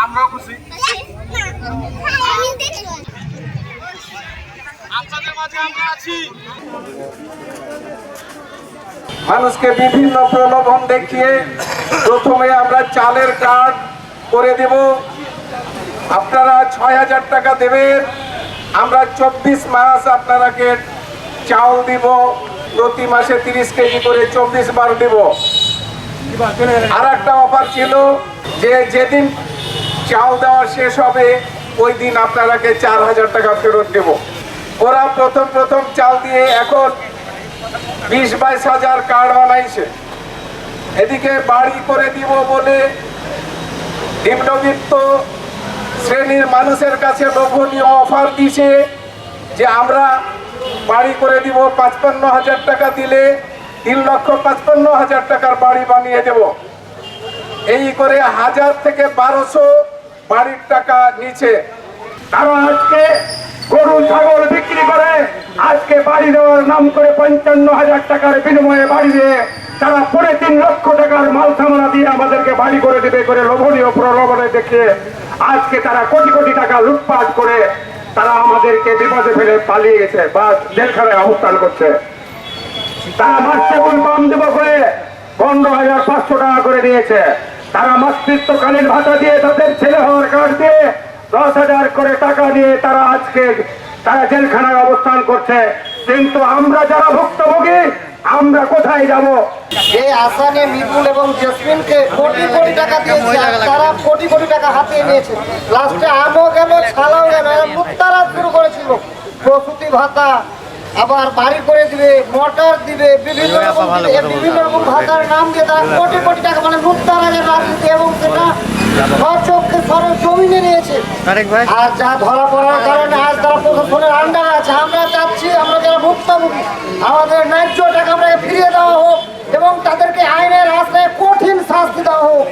আমরা খুশি আপনাদের মাঝে আমরা আছি। মানুষকে বিভিন্ন প্রলোভন দেখিয়ে প্রথমে আমরা চালের কার্ড করে দেব। আপনারা ৬,০০০ টাকা দেবেন, আমরা ২৪ মাস আপনারাকে চাউল দিব। প্রতি মাসে ৩০ কেজি করে ২৪ বার দেব। আর একটা অফার ছিল যে যেদিন চাউল দেওয়া শেষ হবে ওই দিন আপনারাকে ৪,০০০ টাকা ফেরত দেব। ওরা প্রথম চাল দিয়ে এখন ২০-২২ হাজার কার্ড বানাইছে। এদিকে বাড়ি করে দিব বলে নিম্নবিত্ত শ্রেণীর মানুষের কাছে লোভনীয় অফার দিছে যে আমরা বাড়ি করে দিব ৫৫,০০০ টাকা দিলে ৩,৫৫,০০০ টাকার বাড়ি বানিয়ে দেব। এই করে ১,০০০ থেকে ১,২০০ বাড়ির টাকা নিচে তারা আজকে গরু ছাগল বিক্রি করে আজকে বাড়ি দেওয়ার নাম করে ৫৫,০০০ টাকার বিনিময়ে বাড়ি দিয়ে তারা ৩.৫ লক্ষ টাকার মাল সামানা দিয়ে আমাদেরকে বাড়ি করে দেবে করে লোভনীয় প্রলোভনে দেখিয়ে আজকে তারা কোটি কোটি টাকা লুটপাট করে তারা আমাদেরকে বিপদে ফেলে পালিয়ে গেছে বা জেলখানায় অবস্থান করছে। তারা মাতৃত্বকালীন বাম দেব করে ১৫,৫০০ টাকা করে দিয়েছে। তারা মাতৃত্বকালীন ভাতা দিয়ে তাদের ছেলে হওয়ার কার্ড দিয়ে ১০,০০০ করে টাকা দিয়ে তারা আজকে তারা জেলখানায় অবস্থান করছে। কিন্তু আমরা যারা ভুক্তভোগী আমরা কোথায় যাব? এই আসানে মিতুল এবং জেসমিনকে কোটি কোটি টাকা দিয়েছে আর তারা কোটি কোটি টাকা হাতিয়ে নিয়েছে। লাস্টে আমও গেল ছালাও গেল, মুক্তারা শুরু করেছিল প্রসূতি ভাতা, আবার বাড়ি করে দিবে, মোটর দিবে, বিভিন্ন রকম ভাতার নাম দিয়ে তারা কোটি কোটি টাকা মানে মুক্তারাজের রাজনীতি এবং সেটা স্বচক্ষে জমিনে নিয়েছে। আর যা ধরা পড়ার কারণে আজ তারা প্রশাসনের আন্ডারে আছে। আমরা চাচ্ছি আমরা যারা ভুক্তভোগী আমাদের ন্যায্য টাকা আমরা ফিরিয়ে দেওয়া হোক এবং তাদেরকে আইনের আশ্রয়ে কঠিন শাস্তি দেওয়া হোক।